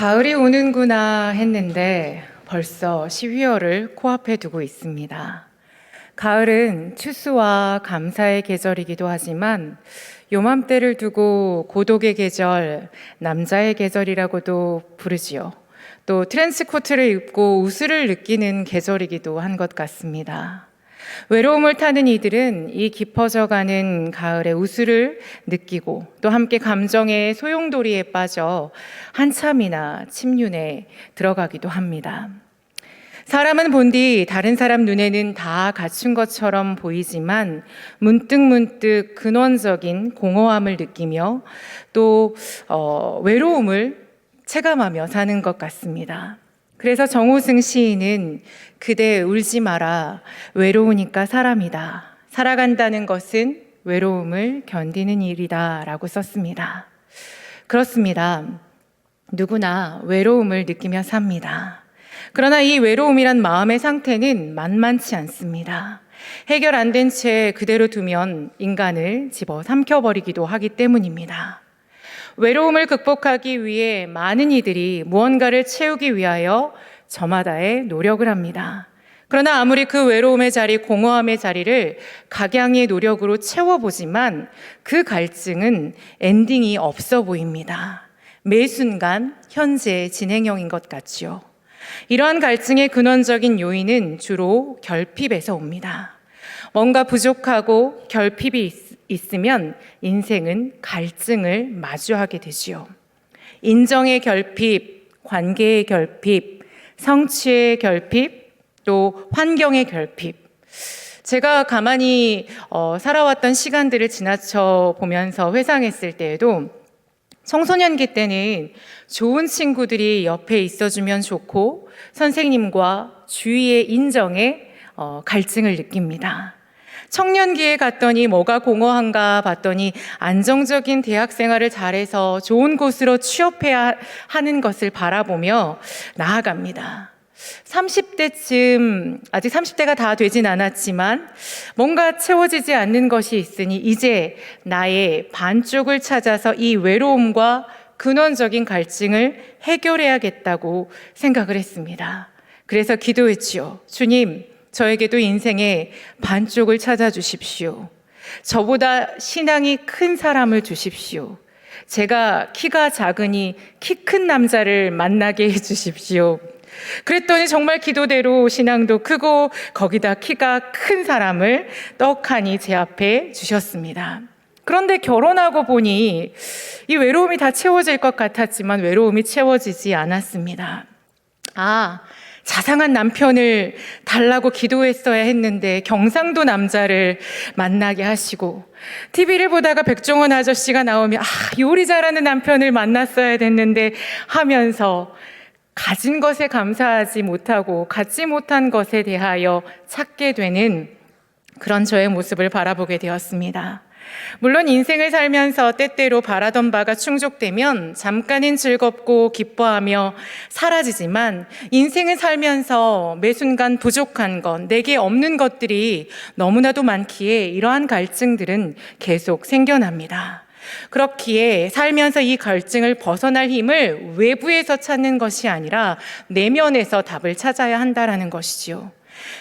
가을이 오는구나 했는데 벌써 12월을 코앞에 두고 있습니다. 가을은 추수와 감사의 계절이기도 하지만 요맘때를 두고 고독의 계절, 남자의 계절이라고도 부르지요. 또 트렌치코트를 입고 우스를 느끼는 계절이기도 한 것 같습니다. 외로움을 타는 이들은 이 깊어져가는 가을의 우수를 느끼고 또 함께 감정의 소용돌이에 빠져 한참이나 침륜에 들어가기도 합니다. 사람은 본디 다른 사람 눈에는 다 갖춘 것처럼 보이지만 문득문득 근원적인 공허함을 느끼며 또 외로움을 체감하며 사는 것 같습니다. 그래서 정호승 시인은 그대 울지 마라, 외로우니까 사람이다. 살아간다는 것은 외로움을 견디는 일이다 라고 썼습니다. 그렇습니다. 누구나 외로움을 느끼며 삽니다. 그러나 이 외로움이란 마음의 상태는 만만치 않습니다. 해결 안 된 채 그대로 두면 인간을 집어 삼켜버리기도 하기 때문입니다. 외로움을 극복하기 위해 많은 이들이 무언가를 채우기 위하여 저마다의 노력을 합니다. 그러나 아무리 그 외로움의 자리, 공허함의 자리를 각양의 노력으로 채워보지만 그 갈증은 엔딩이 없어 보입니다. 매 순간 현재 진행형인 것 같지요. 이러한 갈증의 근원적인 요인은 주로 결핍에서 옵니다. 뭔가 부족하고 결핍이 있으면 인생은 갈증을 마주하게 되지요. 인정의 결핍, 관계의 결핍, 성취의 결핍, 또 환경의 결핍. 제가 가만히 살아왔던 시간들을 지나쳐 보면서 회상했을 때에도 청소년기 때는 좋은 친구들이 옆에 있어주면 좋고 선생님과 주위의 인정에 갈증을 느낍니다. 청년기에 갔더니 뭐가 공허한가 봤더니 안정적인 대학 생활을 잘해서 좋은 곳으로 취업해야 하는 것을 바라보며 나아갑니다. 30대쯤, 아직 30대가 다 되진 않았지만 뭔가 채워지지 않는 것이 있으니 이제 나의 반쪽을 찾아서 이 외로움과 근원적인 갈증을 해결해야겠다고 생각을 했습니다. 그래서 기도했지요. 주님, 저에게도 인생의 반쪽을 찾아주십시오. 저보다 신앙이 큰 사람을 주십시오. 제가 키가 작으니 키 큰 남자를 만나게 해주십시오. 그랬더니 정말 기도대로 신앙도 크고 거기다 키가 큰 사람을 떡하니 제 앞에 주셨습니다. 그런데 결혼하고 보니 이 외로움이 다 채워질 것 같았지만 외로움이 채워지지 않았습니다. 자상한 남편을 달라고 기도했어야 했는데 경상도 남자를 만나게 하시고, TV를 보다가 백종원 아저씨가 나오면 요리 잘하는 남편을 만났어야 됐는데 하면서 가진 것에 감사하지 못하고 갖지 못한 것에 대하여 찾게 되는 그런 저의 모습을 바라보게 되었습니다. 물론 인생을 살면서 때때로 바라던 바가 충족되면 잠깐은 즐겁고 기뻐하며 사라지지만 인생을 살면서 매 순간 부족한 것, 내게 없는 것들이 너무나도 많기에 이러한 갈증들은 계속 생겨납니다. 그렇기에 살면서 이 갈증을 벗어날 힘을 외부에서 찾는 것이 아니라 내면에서 답을 찾아야 한다는 것이지요.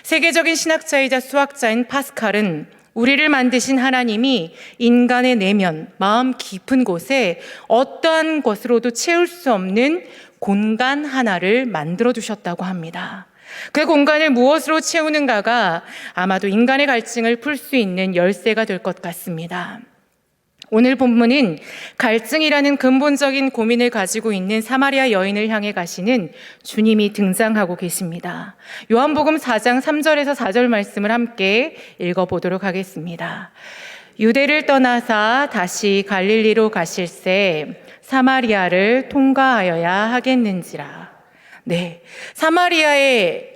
세계적인 신학자이자 수학자인 파스칼은 우리를 만드신 하나님이 인간의 내면, 마음 깊은 곳에 어떠한 것으로도 채울 수 없는 공간 하나를 만들어 두셨다고 합니다. 그 공간을 무엇으로 채우는가가 아마도 인간의 갈증을 풀 수 있는 열쇠가 될 것 같습니다. 오늘 본문은 갈증이라는 근본적인 고민을 가지고 있는 사마리아 여인을 향해 가시는 주님이 등장하고 계십니다. 요한복음 4장 3절에서 4절 말씀을 함께 읽어보도록 하겠습니다. 유대를 떠나사 다시 갈릴리로 가실새 사마리아를 통과하여야 하겠는지라. 네, 사마리아를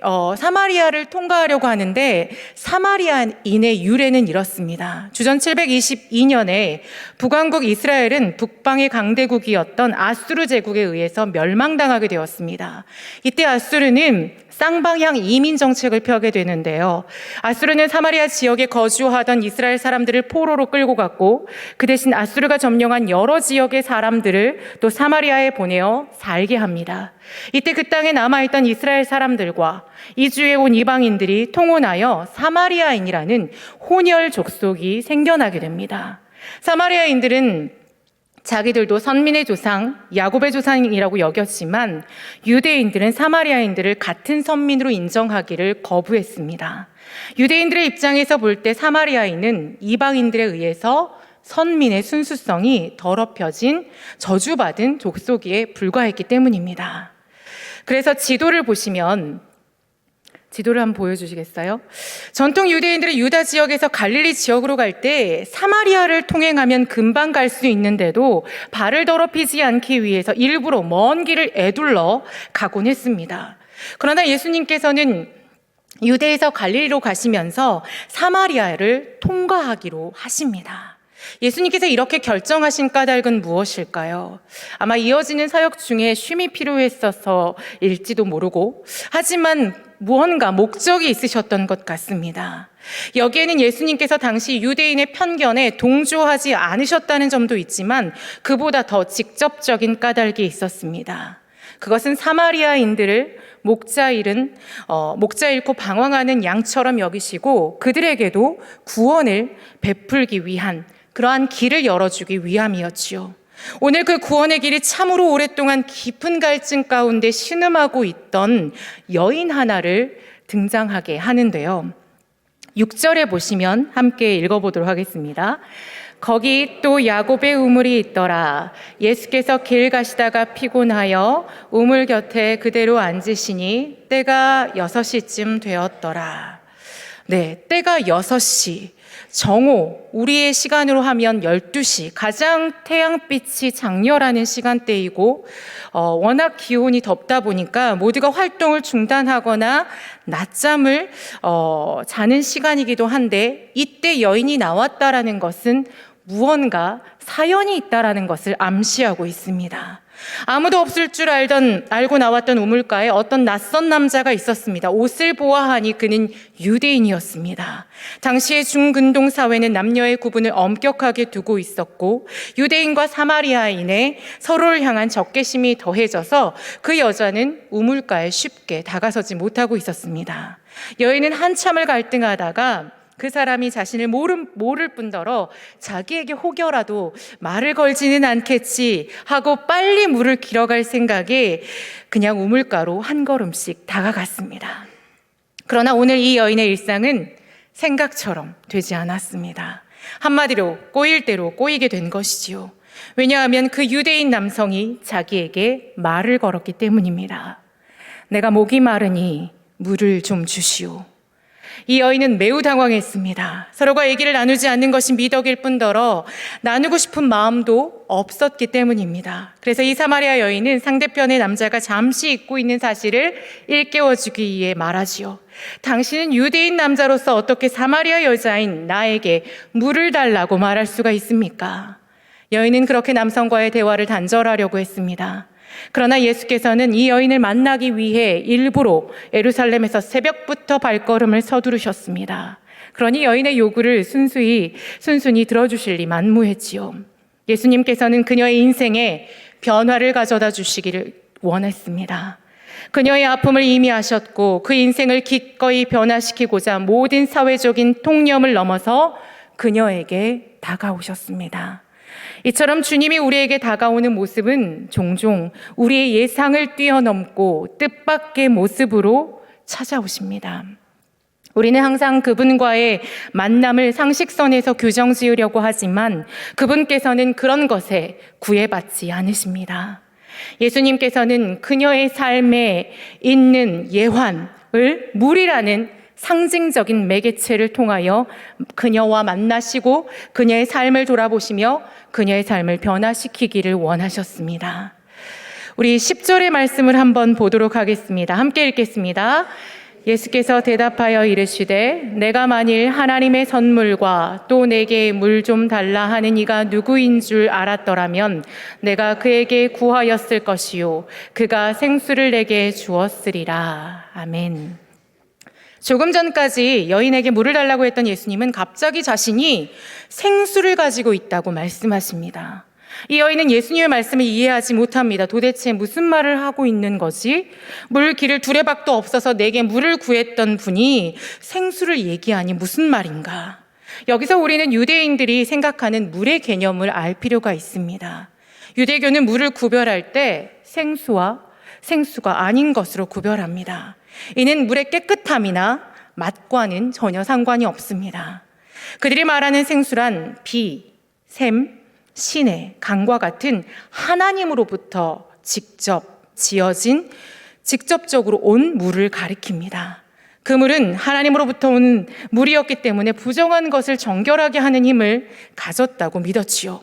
통과하려고 하는데 사마리아인의 유래는 이렇습니다. 주전 722년에 북왕국 이스라엘은 북방의 강대국이었던 아수르 제국에 의해서 멸망당하게 되었습니다. 이때 아수르는 쌍방향 이민 정책을 펴게 되는데요. 아수르는 사마리아 지역에 거주하던 이스라엘 사람들을 포로로 끌고 갔고, 그 대신 아수르가 점령한 여러 지역의 사람들을 또 사마리아에 보내어 살게 합니다. 이때 그 땅에 남아있던 이스라엘 사람들과 이주해 온 이방인들이 통혼하여 사마리아인이라는 혼혈 족속이 생겨나게 됩니다. 사마리아인들은 자기들도 선민의 조상, 야곱의 조상이라고 여겼지만 유대인들은 사마리아인들을 같은 선민으로 인정하기를 거부했습니다. 유대인들의 입장에서 볼 때 사마리아인은 이방인들에 의해서 선민의 순수성이 더럽혀진 저주받은 족속에 불과했기 때문입니다. 그래서 지도를 한번 보여주시겠어요? 전통 유대인들의 유다 지역에서 갈릴리 지역으로 갈 때 사마리아를 통행하면 금방 갈 수 있는데도 발을 더럽히지 않기 위해서 일부러 먼 길을 에둘러 가곤 했습니다. 그러나 예수님께서는 유대에서 갈릴리로 가시면서 사마리아를 통과하기로 하십니다. 예수님께서 이렇게 결정하신 까닭은 무엇일까요? 아마 이어지는 사역 중에 쉼이 필요했어서일지도 모르고, 하지만 무언가 목적이 있으셨던 것 같습니다. 여기에는 예수님께서 당시 유대인의 편견에 동조하지 않으셨다는 점도 있지만 그보다 더 직접적인 까닭이 있었습니다. 그것은 사마리아인들을 목자 잃고 방황하는 양처럼 여기시고 그들에게도 구원을 베풀기 위한 그러한 길을 열어주기 위함이었지요. 오늘 그 구원의 길이 참으로 오랫동안 깊은 갈증 가운데 신음하고 있던 여인 하나를 등장하게 하는데요. 6절에 보시면 함께 읽어보도록 하겠습니다. 거기 또 야곱의 우물이 있더라. 예수께서 길 가시다가 피곤하여 우물 곁에 그대로 앉으시니 때가 6시쯤 되었더라. 네, 때가 6시. 정오, 우리의 시간으로 하면 12시, 가장 태양빛이 장렬하는 시간대이고 워낙 기온이 덥다 보니까 모두가 활동을 중단하거나 낮잠을 자는 시간이기도 한데, 이때 여인이 나왔다라는 것은 무언가 사연이 있다라는 것을 암시하고 있습니다. 아무도 없을 줄 알고 나왔던 우물가에 어떤 낯선 남자가 있었습니다. 옷을 보아하니 그는 유대인이었습니다. 당시의 중근동 사회는 남녀의 구분을 엄격하게 두고 있었고 유대인과 사마리아인의 서로를 향한 적개심이 더해져서 그 여자는 우물가에 쉽게 다가서지 못하고 있었습니다. 여인은 한참을 갈등하다가 그 사람이 자신을 모를 뿐더러 자기에게 혹여라도 말을 걸지는 않겠지 하고 빨리 물을 길어갈 생각에 그냥 우물가로 한 걸음씩 다가갔습니다. 그러나 오늘 이 여인의 일상은 생각처럼 되지 않았습니다. 한마디로 꼬일 대로 꼬이게 된 것이지요. 왜냐하면 그 유대인 남성이 자기에게 말을 걸었기 때문입니다. 내가 목이 마르니 물을 좀 주시오. 이 여인은 매우 당황했습니다. 서로가 얘기를 나누지 않는 것이 미덕일 뿐더러 나누고 싶은 마음도 없었기 때문입니다. 그래서 이 사마리아 여인은 상대편의 남자가 잠시 잊고 있는 사실을 일깨워주기 위해 말하지요. 당신은 유대인 남자로서 어떻게 사마리아 여자인 나에게 물을 달라고 말할 수가 있습니까? 여인은 그렇게 남성과의 대화를 단절하려고 했습니다. 그러나 예수께서는 이 여인을 만나기 위해 일부러 예루살렘에서 새벽부터 발걸음을 서두르셨습니다. 그러니 여인의 요구를 순순히 들어주실 리 만무했지요. 예수님께서는 그녀의 인생에 변화를 가져다 주시기를 원했습니다. 그녀의 아픔을 이미 아셨고 그 인생을 기꺼이 변화시키고자 모든 사회적인 통념을 넘어서 그녀에게 다가오셨습니다. 이처럼 주님이 우리에게 다가오는 모습은 종종 우리의 예상을 뛰어넘고 뜻밖의 모습으로 찾아오십니다. 우리는 항상 그분과의 만남을 상식선에서 규정 지으려고 하지만 그분께서는 그런 것에 구애받지 않으십니다. 예수님께서는 그녀의 삶에 있는 예환을 물이라는 상징적인 매개체를 통하여 그녀와 만나시고 그녀의 삶을 돌아보시며 그녀의 삶을 변화시키기를 원하셨습니다. 우리 10절의 말씀을 한번 보도록 하겠습니다. 함께 읽겠습니다. 예수께서 대답하여 이르시되 내가 만일 하나님의 선물과 또 내게 물 좀 달라 하는 이가 누구인 줄 알았더라면 내가 그에게 구하였을 것이요 그가 생수를 내게 주었으리라. 아멘. 조금 전까지 여인에게 물을 달라고 했던 예수님은 갑자기 자신이 생수를 가지고 있다고 말씀하십니다. 이 여인은 예수님의 말씀을 이해하지 못합니다. 도대체 무슨 말을 하고 있는 거지? 물 길을 두레박도 없어서 내게 물을 구했던 분이 생수를 얘기하니 무슨 말인가? 여기서 우리는 유대인들이 생각하는 물의 개념을 알 필요가 있습니다. 유대교는 물을 구별할 때 생수와 생수가 아닌 것으로 구별합니다. 이는 물의 깨끗함이나 맛과는 전혀 상관이 없습니다. 그들이 말하는 생수란 비, 샘, 시내, 강과 같은 하나님으로부터 직접 지어진, 직접적으로 온 물을 가리킵니다. 그 물은 하나님으로부터 온 물이었기 때문에 부정한 것을 정결하게 하는 힘을 가졌다고 믿었지요.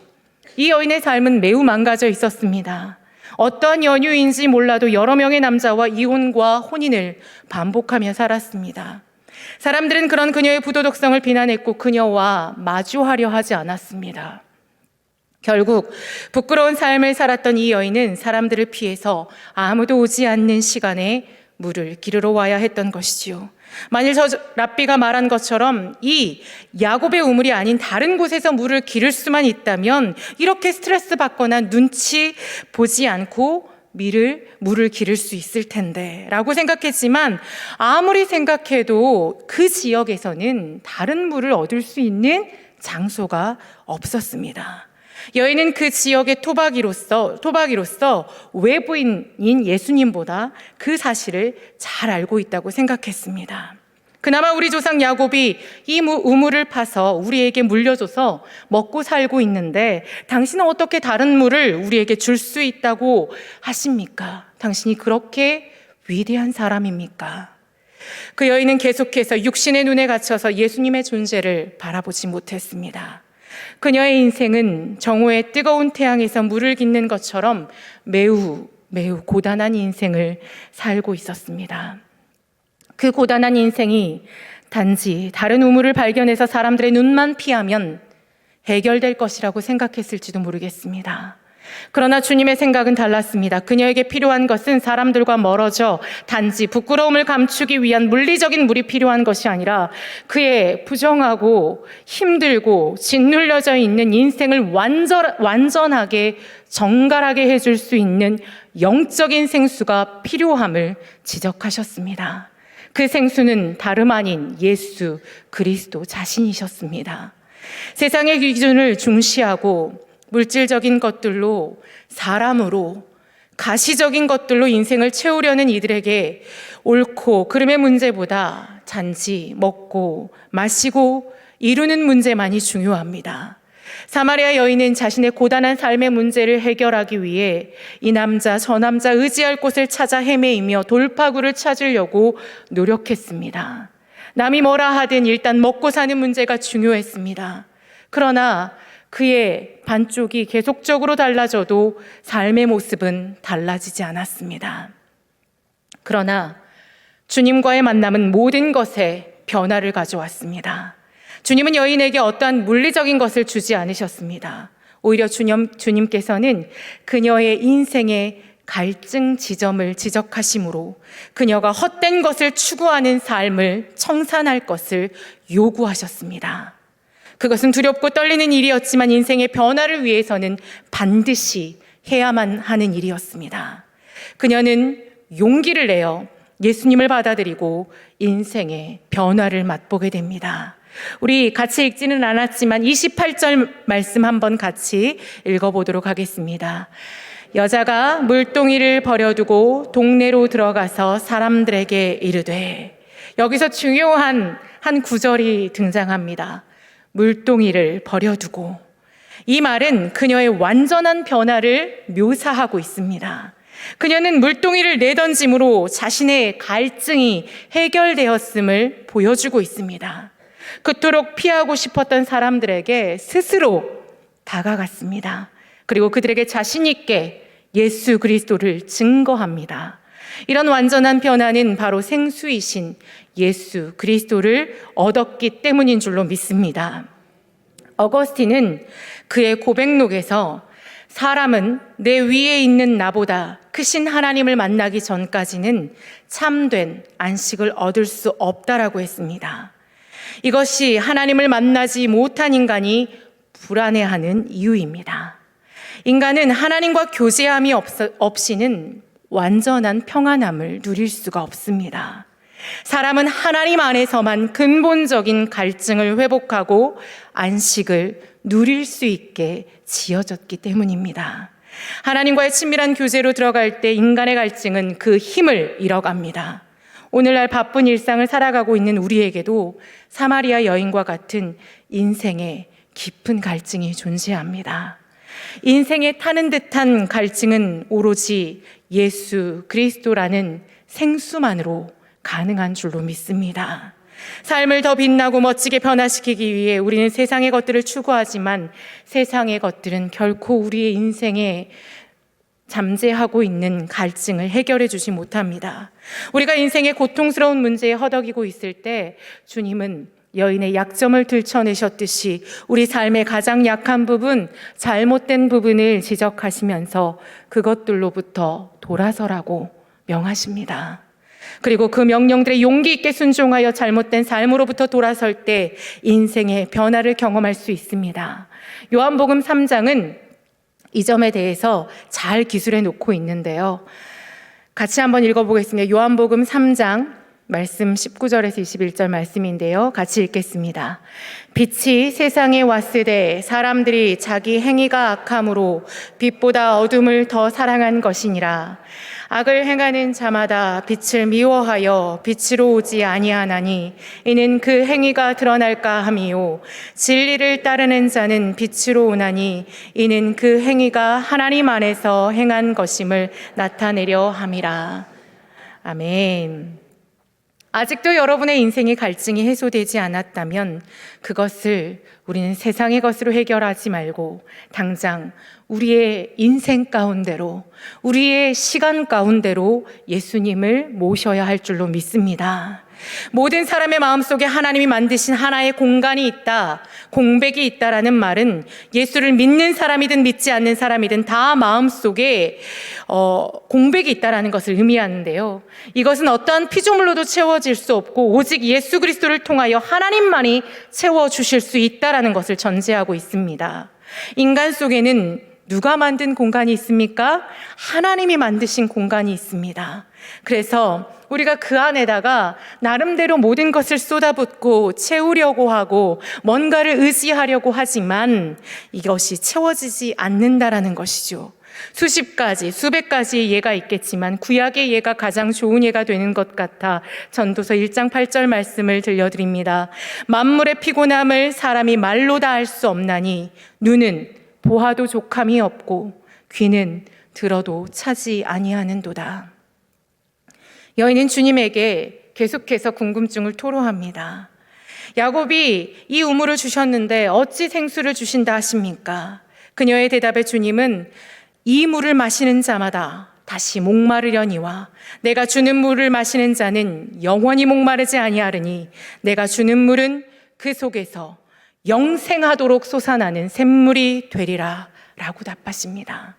이 여인의 삶은 매우 망가져 있었습니다. 어떠한 연유인지 몰라도 여러 명의 남자와 이혼과 혼인을 반복하며 살았습니다. 사람들은 그런 그녀의 부도덕성을 비난했고 그녀와 마주하려 하지 않았습니다. 결국 부끄러운 삶을 살았던 이 여인은 사람들을 피해서 아무도 오지 않는 시간에 물을 기르러 와야 했던 것이지요. 만일 저 랍비가 말한 것처럼 이 야곱의 우물이 아닌 다른 곳에서 물을 기를 수만 있다면 이렇게 스트레스 받거나 눈치 보지 않고 물을 기를 수 있을 텐데 라고 생각했지만 아무리 생각해도 그 지역에서는 다른 물을 얻을 수 있는 장소가 없었습니다. 여인은 그 지역의 토박이로서 외부인인 예수님보다 그 사실을 잘 알고 있다고 생각했습니다. 그나마 우리 조상 야곱이 이 우물을 파서 우리에게 물려줘서 먹고 살고 있는데 당신은 어떻게 다른 물을 우리에게 줄 수 있다고 하십니까? 당신이 그렇게 위대한 사람입니까? 그 여인은 계속해서 육신의 눈에 갇혀서 예수님의 존재를 바라보지 못했습니다. 그녀의 인생은 정오의 뜨거운 태양에서 물을 깃는 것처럼 매우 고단한 인생을 살고 있었습니다. 그 고단한 인생이 단지 다른 우물을 발견해서 사람들의 눈만 피하면 해결될 것이라고 생각했을지도 모르겠습니다. 그러나 주님의 생각은 달랐습니다. 그녀에게 필요한 것은 사람들과 멀어져 단지 부끄러움을 감추기 위한 물리적인 물이 필요한 것이 아니라 그의 부정하고 힘들고 짓눌려져 있는 인생을 완전하게 정갈하게 해줄 수 있는 영적인 생수가 필요함을 지적하셨습니다. 그 생수는 다름 아닌 예수 그리스도 자신이셨습니다. 세상의 기준을 중시하고 물질적인 것들로, 사람으로, 가시적인 것들로 인생을 채우려는 이들에게 옳고 그름의 문제보다 단지 먹고 마시고 이루는 문제만이 중요합니다. 사마리아 여인은 자신의 고단한 삶의 문제를 해결하기 위해 이 남자 저 남자 의지할 곳을 찾아 헤매이며 돌파구를 찾으려고 노력했습니다. 남이 뭐라 하든 일단 먹고 사는 문제가 중요했습니다. 그러나 그의 반쪽이 계속적으로 달라져도 삶의 모습은 달라지지 않았습니다. 그러나 주님과의 만남은 모든 것에 변화를 가져왔습니다. 주님은 여인에게 어떠한 물리적인 것을 주지 않으셨습니다. 오히려 주님께서는 그녀의 인생의 갈증 지점을 지적하심으로 그녀가 헛된 것을 추구하는 삶을 청산할 것을 요구하셨습니다. 그것은 두렵고 떨리는 일이었지만 인생의 변화를 위해서는 반드시 해야만 하는 일이었습니다. 그녀는 용기를 내어 예수님을 받아들이고 인생의 변화를 맛보게 됩니다. 우리 같이 읽지는 않았지만 28절 말씀 한번 같이 읽어보도록 하겠습니다. 여자가 물동이를 버려두고 동네로 들어가서 사람들에게 이르되, 여기서 중요한 한 구절이 등장합니다. 물동이를 버려두고. 이 말은 그녀의 완전한 변화를 묘사하고 있습니다. 그녀는 물동이를 내던짐으로 자신의 갈증이 해결되었음을 보여주고 있습니다. 그토록 피하고 싶었던 사람들에게 스스로 다가갔습니다. 그리고 그들에게 자신 있게 예수 그리스도를 증거합니다. 이런 완전한 변화는 바로 생수이신 예수 그리스도를 얻었기 때문인 줄로 믿습니다. 어거스틴은 그의 고백록에서 사람은 내 위에 있는 나보다 크신 하나님을 만나기 전까지는 참된 안식을 얻을 수 없다라고 했습니다. 이것이 하나님을 만나지 못한 인간이 불안해하는 이유입니다. 인간은 하나님과 교제함이 없이는 완전한 평안함을 누릴 수가 없습니다. 사람은 하나님 안에서만 근본적인 갈증을 회복하고 안식을 누릴 수 있게 지어졌기 때문입니다. 하나님과의 친밀한 교제로 들어갈 때 인간의 갈증은 그 힘을 잃어갑니다. 오늘날 바쁜 일상을 살아가고 있는 우리에게도 사마리아 여인과 같은 인생의 깊은 갈증이 존재합니다. 인생에 타는 듯한 갈증은 오로지 예수 그리스도라는 생수만으로 가능한 줄로 믿습니다. 삶을 더 빛나고 멋지게 변화시키기 위해 우리는 세상의 것들을 추구하지만 세상의 것들은 결코 우리의 인생에 잠재하고 있는 갈증을 해결해 주지 못합니다. 우리가 인생의 고통스러운 문제에 허덕이고 있을 때 주님은 여인의 약점을 들춰내셨듯이 우리 삶의 가장 약한 부분, 잘못된 부분을 지적하시면서 그것들로부터 돌아서라고 명하십니다. 그리고 그 명령들에 용기 있게 순종하여 잘못된 삶으로부터 돌아설 때 인생의 변화를 경험할 수 있습니다. 요한복음 3장은 이 점에 대해서 잘 기술해 놓고 있는데요. 같이 한번 읽어보겠습니다. 요한복음 3장 말씀 19절에서 21절 말씀인데요. 같이 읽겠습니다. 빛이 세상에 왔으되 사람들이 자기 행위가 악함으로 빛보다 어둠을 더 사랑한 것이니라. 악을 행하는 자마다 빛을 미워하여 빛으로 오지 아니하나니 이는 그 행위가 드러날까 함이요 진리를 따르는 자는 빛으로 오나니 이는 그 행위가 하나님 안에서 행한 것임을 나타내려 함이라. 아멘. 아직도 여러분의 인생의 갈증이 해소되지 않았다면 그것을 우리는 세상의 것으로 해결하지 말고 당장 우리의 인생 가운데로, 우리의 시간 가운데로 예수님을 모셔야 할 줄로 믿습니다. 모든 사람의 마음속에 하나님이 만드신 하나의 공간이 있다, 공백이 있다라는 말은 예수를 믿는 사람이든 믿지 않는 사람이든 다 마음속에 공백이 있다라는 것을 의미하는데요. 이것은 어떠한 피조물로도 채워질 수 없고 오직 예수 그리스도를 통하여 하나님만이 채워주실 수 있다라는 것을 전제하고 있습니다. 인간 속에는 누가 만든 공간이 있습니까? 하나님이 만드신 공간이 있습니다. 그래서 우리가 그 안에다가 나름대로 모든 것을 쏟아붓고 채우려고 하고 뭔가를 의지하려고 하지만 이것이 채워지지 않는다라는 것이죠. 수십 가지, 수백 가지의 예가 있겠지만 구약의 예가 가장 좋은 예가 되는 것 같아 전도서 1장 8절 말씀을 들려드립니다. 만물의 피곤함을 사람이 말로 다 할 수 없나니 눈은 보아도 족함이 없고 귀는 들어도 차지 아니하는도다. 여인은 주님에게 계속해서 궁금증을 토로합니다. 야곱이 이 우물을 주셨는데 어찌 생수를 주신다 하십니까? 그녀의 대답에 주님은 이 물을 마시는 자마다 다시 목마르려니와 내가 주는 물을 마시는 자는 영원히 목마르지 아니하리니 내가 주는 물은 그 속에서 영생하도록 솟아나는 샘물이 되리라 라고 답하십니다.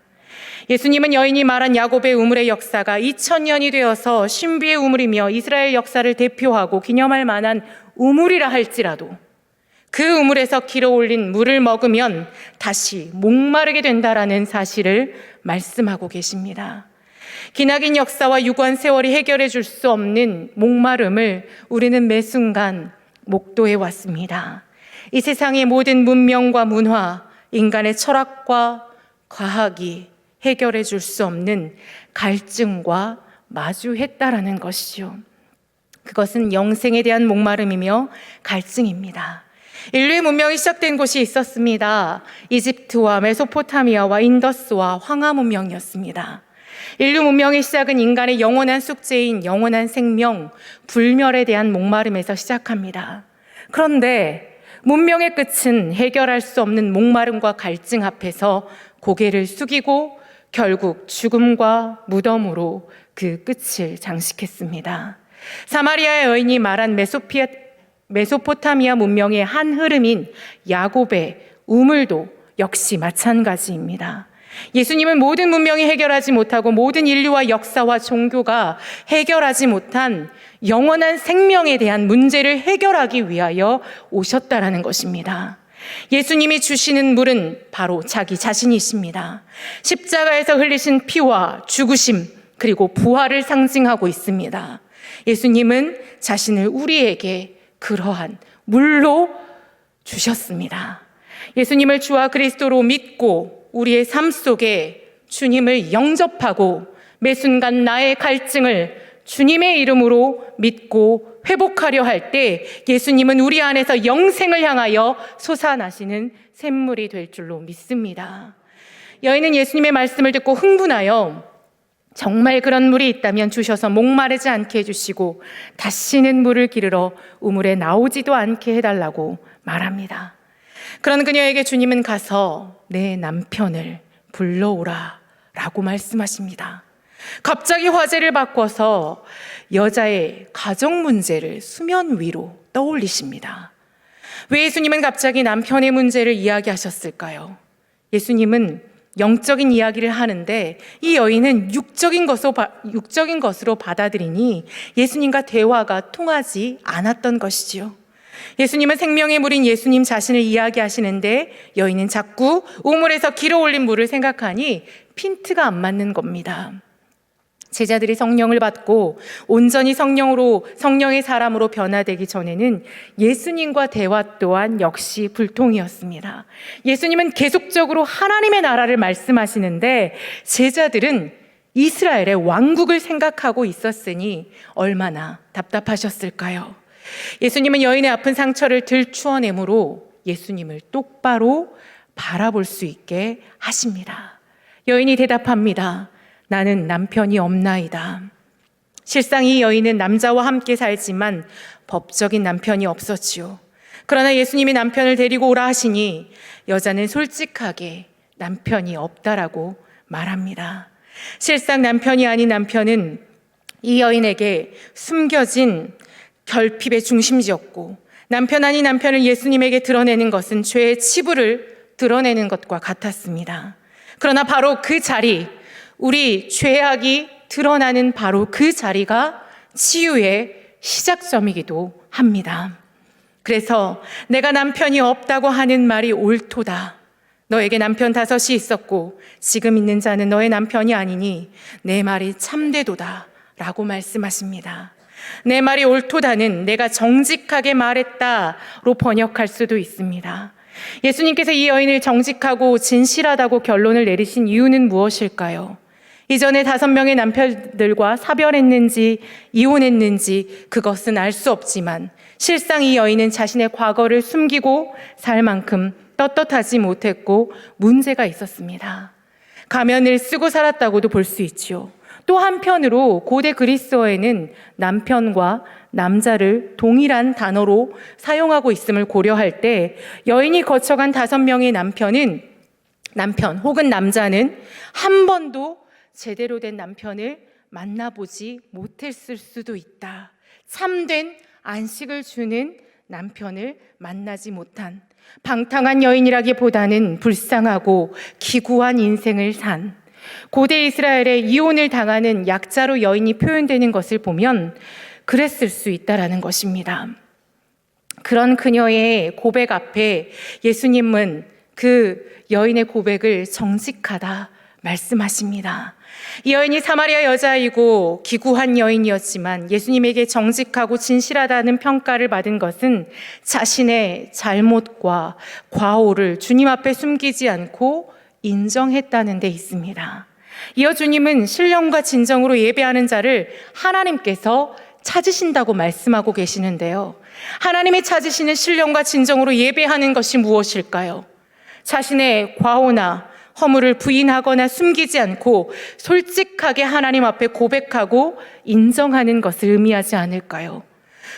예수님은 여인이 말한 야곱의 우물의 역사가 2000년이 되어서 신비의 우물이며 이스라엘 역사를 대표하고 기념할 만한 우물이라 할지라도 그 우물에서 길어올린 물을 먹으면 다시 목마르게 된다라는 사실을 말씀하고 계십니다. 기나긴 역사와 유구한 세월이 해결해 줄 수 없는 목마름을 우리는 매 순간 목도해 왔습니다. 이 세상의 모든 문명과 문화, 인간의 철학과 과학이 해결해 줄 수 없는 갈증과 마주했다라는 것이죠. 그것은 영생에 대한 목마름이며 갈증입니다. 인류의 문명이 시작된 곳이 있었습니다. 이집트와 메소포타미아와 인더스와 황하 문명이었습니다. 인류 문명의 시작은 인간의 영원한 숙제인 영원한 생명, 불멸에 대한 목마름에서 시작합니다. 그런데 문명의 끝은 해결할 수 없는 목마름과 갈증 앞에서 고개를 숙이고 결국 죽음과 무덤으로 그 끝을 장식했습니다. 사마리아의 여인이 말한 메소포타미아 문명의 한 흐름인 야곱의 우물도 역시 마찬가지입니다. 예수님은 모든 문명이 해결하지 못하고 모든 인류와 역사와 종교가 해결하지 못한 영원한 생명에 대한 문제를 해결하기 위하여 오셨다라는 것입니다. 예수님이 주시는 물은 바로 자기 자신이십니다. 십자가에서 흘리신 피와 죽으심 그리고 부활을 상징하고 있습니다. 예수님은 자신을 우리에게 그러한 물로 주셨습니다. 예수님을 주와 그리스도로 믿고 우리의 삶 속에 주님을 영접하고 매 순간 나의 갈증을 주님의 이름으로 믿고 회복하려 할 때 예수님은 우리 안에서 영생을 향하여 솟아나시는 샘물이 될 줄로 믿습니다. 여인은 예수님의 말씀을 듣고 흥분하여 정말 그런 물이 있다면 주셔서 목마르지 않게 해주시고 다시는 물을 기르러 우물에 나오지도 않게 해달라고 말합니다. 그런 그녀에게 주님은 가서 내 남편을 불러오라 라고 말씀하십니다. 갑자기 화제를 바꿔서 여자의 가정 문제를 수면 위로 떠올리십니다. 왜 예수님은 갑자기 남편의 문제를 이야기하셨을까요? 예수님은 영적인 이야기를 하는데 이 여인은 육적인 것으로 받아들이니 예수님과 대화가 통하지 않았던 것이지요. 예수님은 생명의 물인 예수님 자신을 이야기하시는데 여인은 자꾸 우물에서 길어 올린 물을 생각하니 핀트가 안 맞는 겁니다. 제자들이 성령을 받고 온전히 성령의 사람으로 변화되기 전에는 예수님과 대화 또한 역시 불통이었습니다. 예수님은 계속적으로 하나님의 나라를 말씀하시는데 제자들은 이스라엘의 왕국을 생각하고 있었으니 얼마나 답답하셨을까요? 예수님은 여인의 아픈 상처를 들추어내므로 예수님을 똑바로 바라볼 수 있게 하십니다. 여인이 대답합니다. 나는 남편이 없나이다. 실상 이 여인은 남자와 함께 살지만 법적인 남편이 없었지요. 그러나 예수님이 남편을 데리고 오라 하시니 여자는 솔직하게 남편이 없다라고 말합니다. 실상 남편이 아닌 남편은 이 여인에게 숨겨진 결핍의 중심지였고 남편 아닌 남편을 예수님에게 드러내는 것은 죄의 치부를 드러내는 것과 같았습니다. 그러나 바로 그 자리, 우리 죄악이 드러나는 바로 그 자리가 치유의 시작점이기도 합니다. 그래서 내가 남편이 없다고 하는 말이 옳도다. 너에게 남편 5이 있었고 지금 있는 자는 너의 남편이 아니니 내 말이 참되도다 라고 말씀하십니다. 내 말이 옳도다는 내가 정직하게 말했다로 번역할 수도 있습니다. 예수님께서 이 여인을 정직하고 진실하다고 결론을 내리신 이유는 무엇일까요? 이전에 5명의 남편들과 사별했는지 이혼했는지 그것은 알 수 없지만 실상 이 여인은 자신의 과거를 숨기고 살 만큼 떳떳하지 못했고 문제가 있었습니다. 가면을 쓰고 살았다고도 볼 수 있지요. 또 한편으로 고대 그리스어에는 남편과 남자를 동일한 단어로 사용하고 있음을 고려할 때 여인이 거쳐간 5명의 남편 혹은 남자는 한 번도 제대로 된 남편을 만나보지 못했을 수도 있다. 참된 안식을 주는 남편을 만나지 못한 방탕한 여인이라기보다는 불쌍하고 기구한 인생을 산 고대 이스라엘의 이혼을 당하는 약자로 여인이 표현되는 것을 보면 그랬을 수 있다라는 것입니다. 그런 그녀의 고백 앞에 예수님은 그 여인의 고백을 정직하다 말씀하십니다. 이 여인이 사마리아 여자이고 기구한 여인이었지만 예수님에게 정직하고 진실하다는 평가를 받은 것은 자신의 잘못과 과오를 주님 앞에 숨기지 않고 인정했다는 데 있습니다. 이어 주님은 신령과 진정으로 예배하는 자를 하나님께서 찾으신다고 말씀하고 계시는데요. 하나님이 찾으시는 신령과 진정으로 예배하는 것이 무엇일까요? 자신의 과오나 허물을 부인하거나 숨기지 않고 솔직하게 하나님 앞에 고백하고 인정하는 것을 의미하지 않을까요?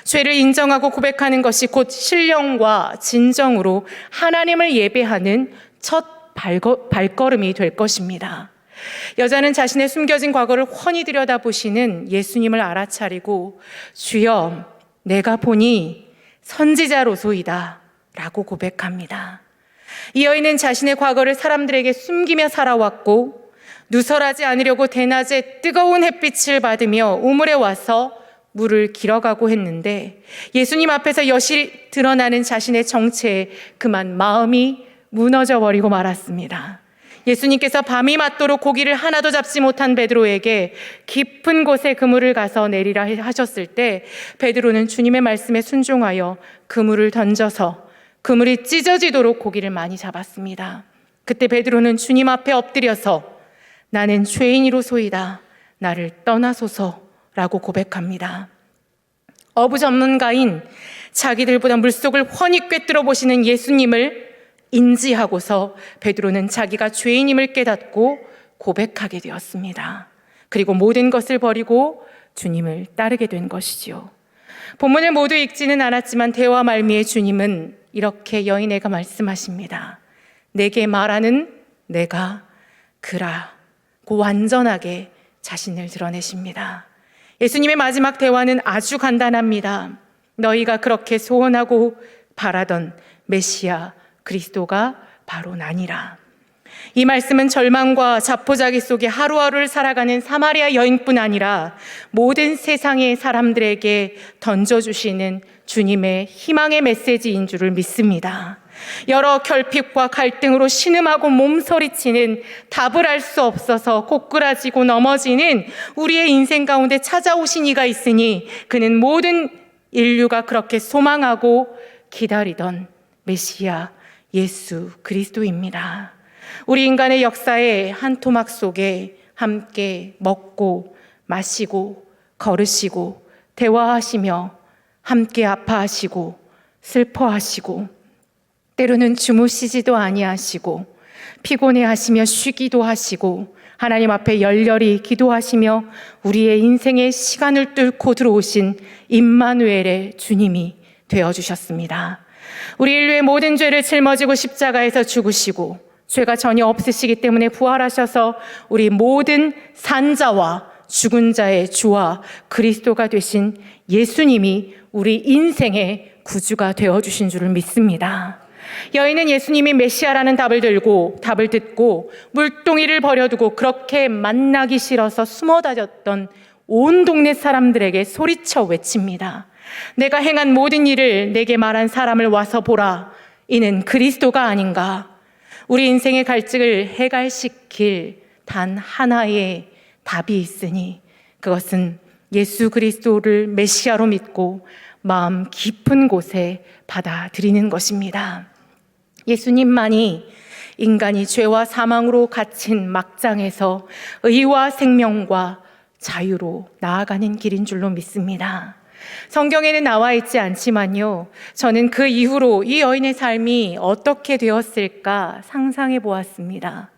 죄를 인정하고 고백하는 것이 곧 신령과 진정으로 하나님을 예배하는 첫 발걸음이 될 것입니다. 여자는 자신의 숨겨진 과거를 훤히 들여다보시는 예수님을 알아차리고 주여, 내가 보니 선지자로소이다 라고 고백합니다. 이 여인은 자신의 과거를 사람들에게 숨기며 살아왔고 누설하지 않으려고 대낮에 뜨거운 햇빛을 받으며 우물에 와서 물을 길어가고 했는데 예수님 앞에서 여실히 드러나는 자신의 정체에 그만 마음이 무너져 버리고 말았습니다. 예수님께서 밤이 맞도록 고기를 하나도 잡지 못한 베드로에게 깊은 곳에 그물을 가서 내리라 하셨을 때 베드로는 주님의 말씀에 순종하여 그물을 던져서 그물이 찢어지도록 고기를 많이 잡았습니다. 그때 베드로는 주님 앞에 엎드려서 나는 죄인이로소이다, 나를 떠나소서라고 고백합니다. 어부 전문가인 자기들보다 물속을 훤히 꿰뚫어 보시는 예수님을 인지하고서 베드로는 자기가 죄인임을 깨닫고 고백하게 되었습니다. 그리고 모든 것을 버리고 주님을 따르게 된 것이지요. 본문을 모두 읽지는 않았지만 대화 말미에 주님은 이렇게 여인에게 말씀하십니다. 내게 말하는 내가 그라고 완전하게 자신을 드러내십니다. 예수님의 마지막 대화는 아주 간단합니다. 너희가 그렇게 소원하고 바라던 메시아 그리스도가 바로 나니라. 이 말씀은 절망과 자포자기 속에 하루하루를 살아가는 사마리아 여인뿐 아니라 모든 세상의 사람들에게 던져주시는 주님의 희망의 메시지인 줄을 믿습니다. 여러 결핍과 갈등으로 신음하고 몸서리치는 답을 알 수 없어서 고꾸라지고 넘어지는 우리의 인생 가운데 찾아오신 이가 있으니 그는 모든 인류가 그렇게 소망하고 기다리던 메시아 예수 그리스도입니다. 우리 인간의 역사의 한 토막 속에 함께 먹고 마시고 걸으시고 대화하시며 함께 아파하시고 슬퍼하시고 때로는 주무시지도 아니하시고 피곤해하시며 쉬기도 하시고 하나님 앞에 열렬히 기도하시며 우리의 인생의 시간을 뚫고 들어오신 임마누엘의 주님이 되어주셨습니다. 우리 인류의 모든 죄를 짊어지고 십자가에서 죽으시고 죄가 전혀 없으시기 때문에 부활하셔서 우리 모든 산자와 죽은 자의 주와 그리스도가 되신 예수님이 우리 인생의 구주가 되어주신 줄을 믿습니다. 여인은 예수님이 메시아라는 답을 듣고 물동이를 버려두고 그렇게 만나기 싫어서 숨어 다녔던 온 동네 사람들에게 소리쳐 외칩니다. 내가 행한 모든 일을 내게 말한 사람을 와서 보라. 이는 그리스도가 아닌가. 우리 인생의 갈증을 해갈시킬 단 하나의 답이 있으니 그것은 예수 그리스도를 메시아로 믿고 마음 깊은 곳에 받아들이는 것입니다. 예수님만이 인간이 죄와 사망으로 갇힌 막장에서 의와 생명과 자유로 나아가는 길인 줄로 믿습니다. 성경에는 나와 있지 않지만요, 저는 그 이후로 이 여인의 삶이 어떻게 되었을까 상상해 보았습니다.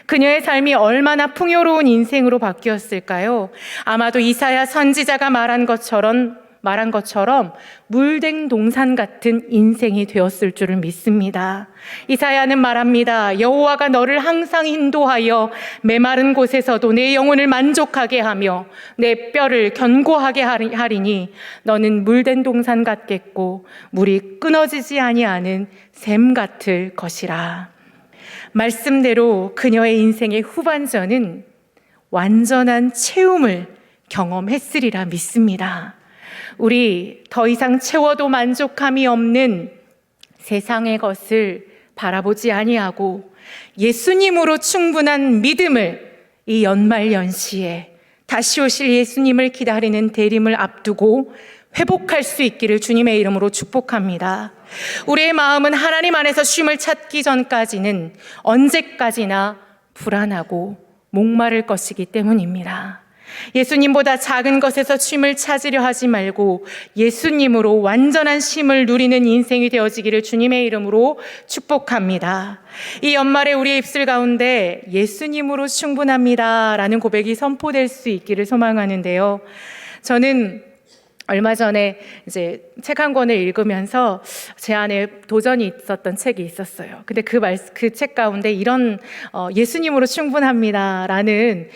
그녀의 삶이 얼마나 풍요로운 인생으로 바뀌었을까요? 아마도 이사야 선지자가 말한 것처럼 물된 동산 같은 인생이 되었을 줄을 믿습니다. 이사야는 말합니다. 여호와가 너를 항상 인도하여 메마른 곳에서도 내 영혼을 만족하게 하며 내 뼈를 견고하게 하리니 너는 물된 동산 같겠고 물이 끊어지지 아니하는 샘 같을 것이라. 말씀대로 그녀의 인생의 후반전은 완전한 채움을 경험했으리라 믿습니다. 우리 더 이상 채워도 만족함이 없는 세상의 것을 바라보지 아니하고 예수님으로 충분한 믿음을 이 연말연시에 다시 오실 예수님을 기다리는 대림을 앞두고 회복할 수 있기를 주님의 이름으로 축복합니다. 우리의 마음은 하나님 안에서 쉼을 찾기 전까지는 언제까지나 불안하고 목마를 것이기 때문입니다. 예수님보다 작은 것에서 쉼을 찾으려 하지 말고 예수님으로 완전한 쉼을 누리는 인생이 되어지기를 주님의 이름으로 축복합니다. 이 연말에 우리의 입술 가운데 예수님으로 충분합니다 라는 고백이 선포될 수 있기를 소망하는데요, 저는 얼마 전에 이제 책 한 권을 읽으면서 제 안에 도전이 있었던 책이 있었어요. 근데 그 책 가운데 이런 예수님으로 충분합니다라는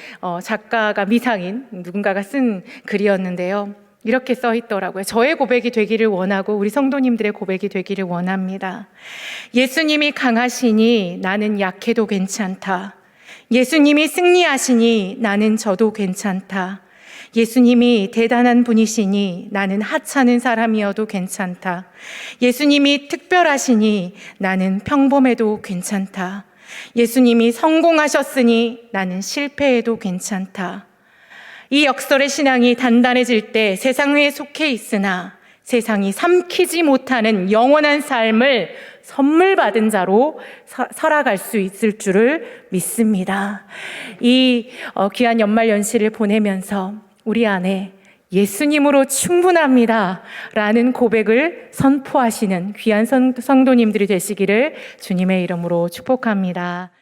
작가가 미상인 누군가가 쓴 글이었는데요. 이렇게 써 있더라고요. 저의 고백이 되기를 원하고 우리 성도님들의 고백이 되기를 원합니다. 예수님이 강하시니 나는 약해도 괜찮다. 예수님이 승리하시니 나는 져도 괜찮다. 예수님이 대단한 분이시니 나는 하찮은 사람이어도 괜찮다. 예수님이 특별하시니 나는 평범해도 괜찮다. 예수님이 성공하셨으니 나는 실패해도 괜찮다. 이 역설의 신앙이 단단해질 때 세상에 속해 있으나 세상이 삼키지 못하는 영원한 삶을 선물 받은 자로 살아갈 수 있을 줄을 믿습니다. 이 귀한 연말 연시를 보내면서 우리 안에 예수님으로 충분합니다 라는 고백을 선포하시는 귀한 성도님들이 되시기를 주님의 이름으로 축복합니다.